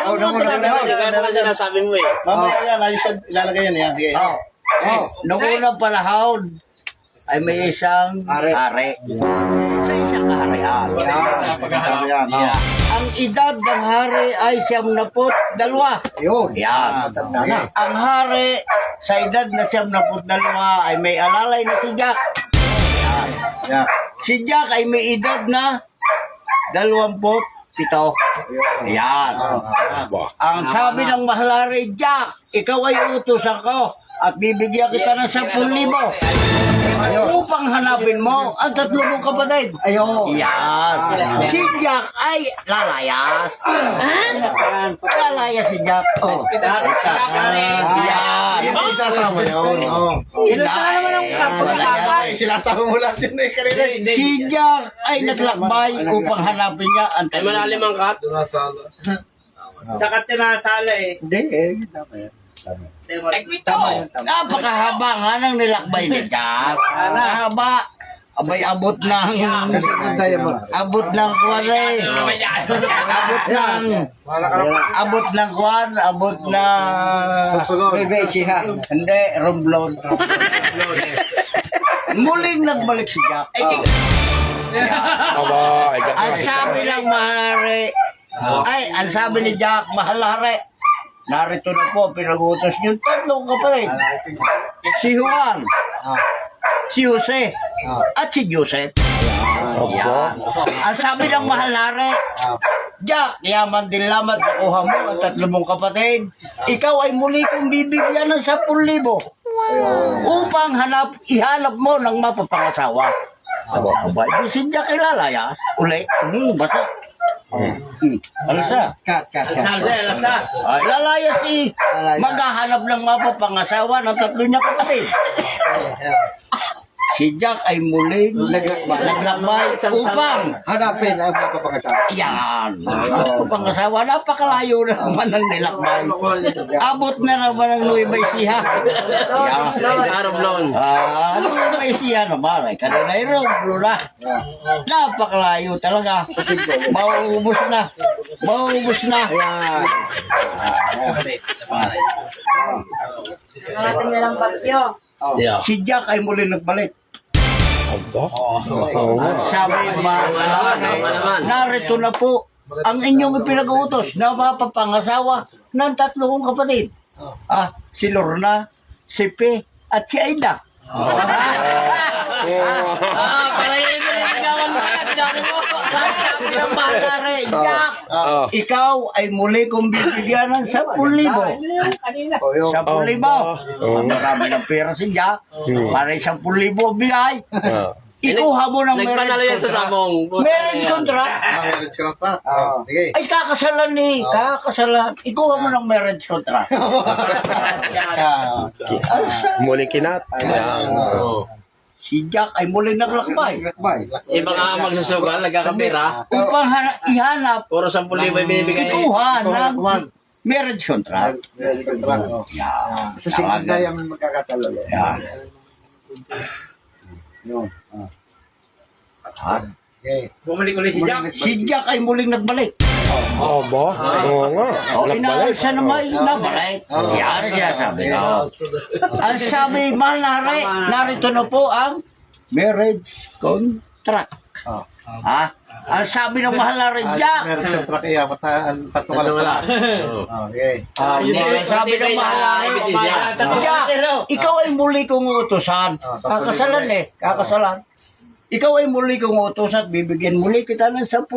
Kaya pala sinasabi mo eh. Mamaya yan, ilalagay yan yan. Sige. Noong unang panahon, ay may isang hari. Sa isang kaharian. Yan. Ang edad ng hari ay 72. Yan. Ang hari sa edad na 72 ay may alalay na si Jack. Yan. Si Jack ay may edad na 27. Yan. Ang sabi ng mahalari, Jack, ikaw ay utos ako at bibigyan kita ng 10,000 upang hanapin mo ang 3 mong kapatid. Yan. Si Jack ay lalayas. Lalayas si Jack. Yan. Hindi isasama yun. Sinasama mo lahat yun eh. Kanina. Si Jack ay naglakbay upang hanapin niya ang Ay malalim ang kat. Saka tinasala eh. Hindi eh. Tama yan. Napakahaba nga ng nilakbay ni Jack. Haba. Abay, abot ng... Abot ng kuwari. Abot ng kuwan. Abot ng... Hindi, Romblon. Muling nagbalik si Jack. Ang sabi ng mahari... ang sabi ni Jack, mahalari. Narito na po, pinagutos niyo 3 kapatid. Si Juan, si Jose, at si Joseph. Yan. Ang sabi ng mahalari, Jack, yaman din lamat nakuha mo ang 3 mong kapatid. Ikaw ay muli kong bibigyan ng 10,000 upang ihanap mo ng mapapangasawa. Aba, si Jack ay lalayas. Uli, basta. Alasa. Alasa. Lalayas maghahanap ng mapapangasawa ng 3 niya kapatid. Si Jack ay muling naglakbay upang hanapin ang mapapangasawa. yan. Mapapangasawa, napakalayo na naman ang nilakbay. Abot na naman ang Nueva Ecija. Yan. Romblon. Nueva Ecija naman. Ay kanina ay Romblon na. Napakalayo talaga. Mauubos na. Mauubos na. Natin nilang bagyo. Si Jack ay muli nagbalik. Sabi narito na po ang inyong ipinag-uutos na mapapangasawa ng 3 kong kapatid. Si Lorna, si Pe, at si Aida. Jack, ikaw ay muli kong bibigyan ng 10,000. 10,000. Marami ng pera si Jack. Para 10,000 bigay. Ikuha mo ng Nagpanalo yan sa samong. marriage contract. Marriage contract. Sige. Ay, kakasalan ni. Kakasalan. Ikuha mo ng marriage contract. Muling kinat. Si Jack ay muli naglakbay. Iba nga magsusugal, nagkakapira. Upang ihanap, Puro 10,000 ay binibigay. ikuha ng marriage contract. Sa sigod na yung magkakatalo. Yan. Yun. Bumalik ulit si Jack. Si Jack ay muling nagbalik. Oo nga. Inaalsa naman nabalik. Yan siya sabi ko. Ang sabi, mahal na hari, narito na po ang marriage contract. Ang sabi ng mahal na hari, Jack. Marriage contract iya. Ang 3 kalas. Okay. Ang sabi ng mahal na hari, Jack, ikaw ay muli kong utusan. Kakasalan kakasalan. Ikaw ay muli kong utusan at bibigyan muli kita ng 10,000.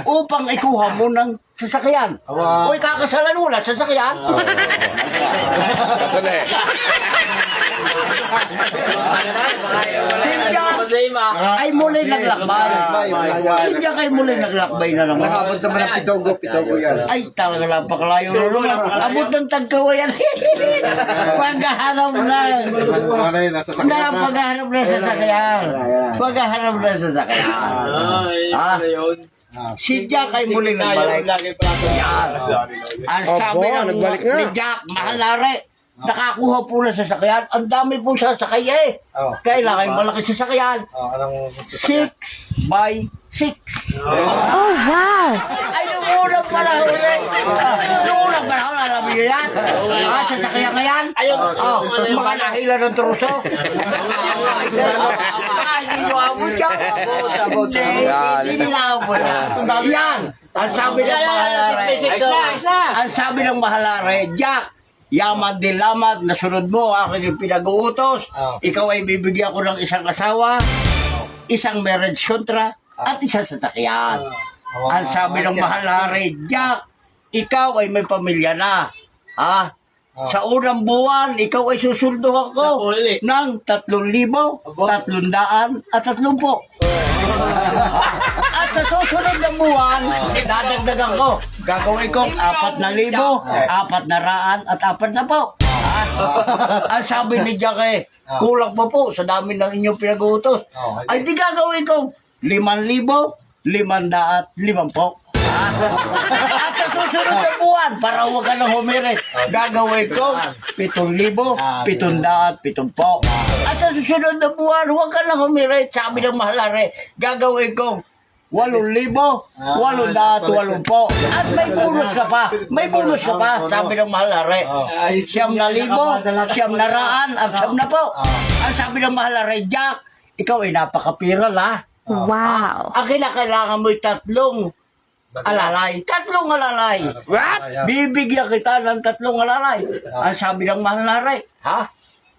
Upang ikuha mo ng sasakyan. Uy, kakasalan wala sasakyan. Ay muli naglakbay. Si Jack ay muli naglakbay na naman. Nakabot naman ang pitogo yan. Ay talaga napakalayo na naman. Abot ng tagkawayan. Paghahanap na. Paghahanap na sasakyan. Paghahanap na sasakyan. Si Jack ay muling nagbalik. Yan. Ang sabi ni Jack, mahal na hari, nakakuha po na sasakyan. Ang dami po sasakay eh. Kailangan malaki sasakyan. 6 by 6. Oh, wow. Ay, nung unang panahon eh. Nung unang panahon, alam niyo yan? Sasakyan nga yan? Ayun, Oh, mga nahila ng truso. Hindi nyo abot yan. Hindi nila abot. Yan. Ang sabi ng mahalare. Ang sabi ng mahalare, Jack, yaman din lamat, nasunod mo, akin yung pinag-uutos. Ikaw ay bibigyan ko ng isang asawa, isang marriage contract, at isang sasakyan. Ang sabi ng mahalare, Jack, ikaw ay may pamilya na. Sa unang buwan, ikaw ay susunduhan ko ng 3,000, 300 at 30. At sa susunod na buwan, dadagdagan ko. Gagawin ko 4,000, 400 at 40. Ang sabi ni Jack kulang pa po sa dami ng inyong pinag-uutos. Ay di gagawin ko 5,000, 550. At sa susunod na buwan, para huwag ka nang humirit, gagawin ko 7,770. At sa susunod na buwan, huwag ka nang humirit, sabi ng mahalare, gagawin ko 8,880. At may bonus ka pa. May bonus ka pa, sabi ng mahalare. 9,000, 900 at 10. Ang sabi ng mahalare, Jack, ikaw ay napakapiral ha. Wow. Ang kinakailangan mo ay 3 alalay. 3 alalay. What? Bibigyan kita ng 3 alalay. Ang sabi ng mahalare, ha?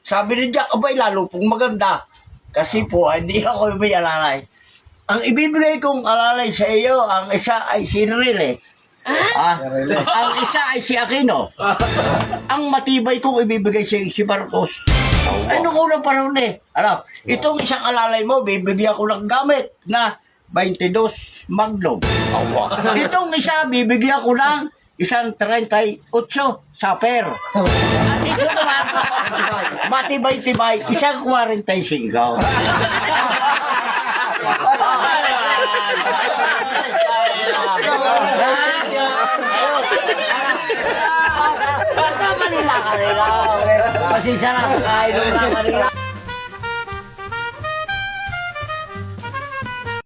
Sabi ni Jack, abay lalo pong maganda. Kasi po, hindi ako may alalay. Ang ibibigay kong alalay sa iyo, ang isa ay si Rile. Ang isa ay si Aquino. Ang matibay kong ibibigay sa iyo si Marcos. Ay, nung unang panahon itong isang alalay mo, bibigyan ko ng gamit na 22 Magnum. Itong isa, bibigyan ko ng isang 38 Saper. At ito naman, matibay-tibay, isang 45. Pasensya na, kain lang kanila.